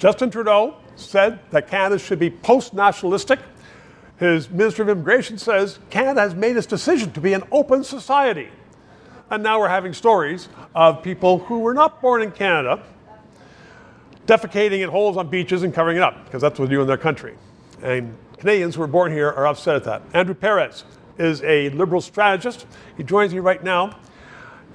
Justin Trudeau said that Canada should be post-nationalistic. His Minister of Immigration says Canada has made its decision to be an open society. And now we're having stories of people who were not born in Canada defecating in holes on beaches and covering it up, because that's what they do in their country. And Canadians who were born here are upset at that. Andrew Perez is a Liberal Strategist. He joins me right now.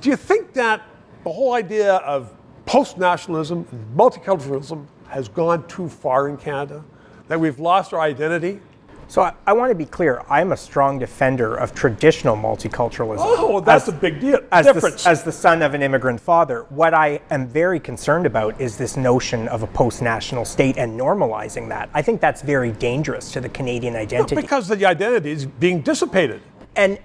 Do you think that the whole idea of post-nationalism and multiculturalism has gone too far in Canada? That we've lost our identity? So I want to be clear, I'm a strong defender of traditional multiculturalism. Oh, well, that's a big deal. As the son of an immigrant father, what I am very concerned about is this notion of a post-national state and normalizing that. I think that's very dangerous to the Canadian identity. No, because the identity is being dissipated. And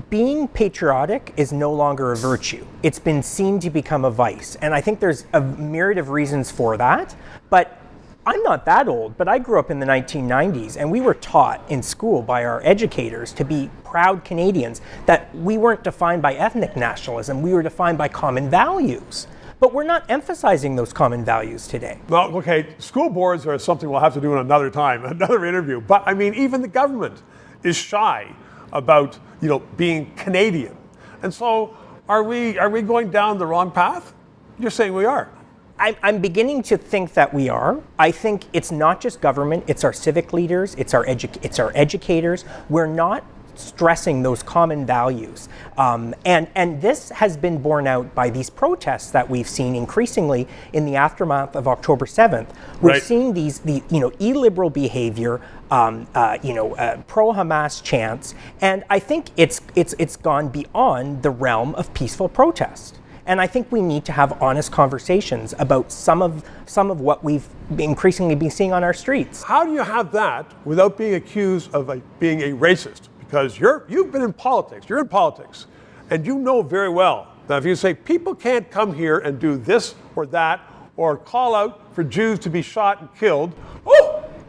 being patriotic is no longer a virtue. It's been seen to become a vice. And I think there's a myriad of reasons for that. But I'm not that old, but I grew up in the 1990s, and we were taught in school by our educators to be proud Canadians, that we weren't defined by ethnic nationalism, we were defined by common values. But we're not emphasizing those common values today. Well, okay, school boards are something we'll have to do in another time, another interview. But I mean, even the government is shy about, being Canadian. And so are we going down the wrong path? You're saying we are. I'm beginning to think that we are. I think it's not just government, it's our civic leaders, it's our educators. We're not stressing those common values. And this has been borne out by these protests that we've seen increasingly in the aftermath of October 7th. We're seeing these illiberal behavior, pro-Hamas chants, and I think it's gone beyond the realm of peaceful protest. And I think we need to have honest conversations about some of what we've increasingly been seeing on our streets. How do you have that without being accused of being a racist? Because you've been in politics, you're in politics, and you know very well that if you say people can't come here and do this or that, or call out for Jews to be shot and killed,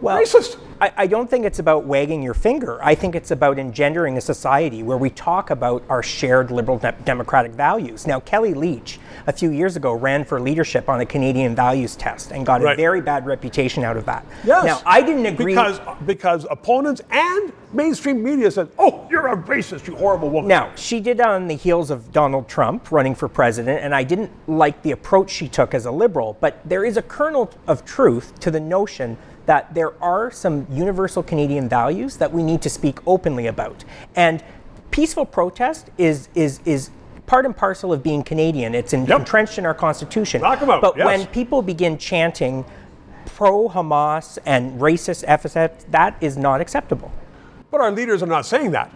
racist. I don't think it's about wagging your finger. I think it's about engendering a society where we talk about our shared liberal democratic values. Now, Kelly Leach, a few years ago, ran for leadership on the Canadian values test and got a very bad reputation out of that. Yes. Now, I didn't agree. Because opponents and mainstream media said, oh, you're a racist, you horrible woman. Now, she did that on the heels of Donald Trump running for president, and I didn't like the approach she took as a liberal, but there is a kernel of truth to the notion that there are some universal Canadian values that we need to speak openly about. And peaceful protest is part and parcel of being Canadian. It's entrenched in our Constitution. Knock 'em out, but yes. when people begin chanting pro-Hamas and racist epithets, that is not acceptable. But our leaders are not saying that.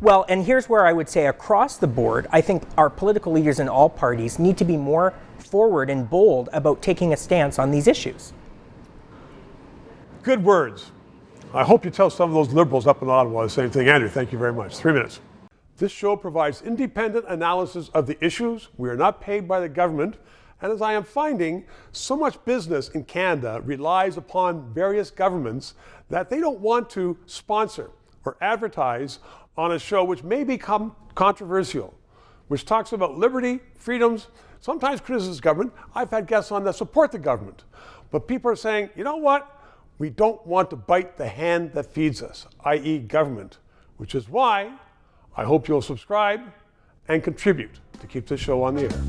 Well, and here's where I would say across the board, I think our political leaders in all parties need to be more forward and bold about taking a stance on these issues. Good words. I hope you tell some of those liberals up in Ottawa the same thing. Andrew, thank you very much. 3 minutes. This show provides independent analysis of the issues. We are not paid by the government. And as I am finding, so much business in Canada relies upon various governments that they don't want to sponsor or advertise on a show which may become controversial, which talks about liberty, freedoms, sometimes criticizes government. I've had guests on that support the government. But people are saying, you know what? We don't want to bite the hand that feeds us, i.e. government, which is why I hope you'll subscribe and contribute to keep this show on the air.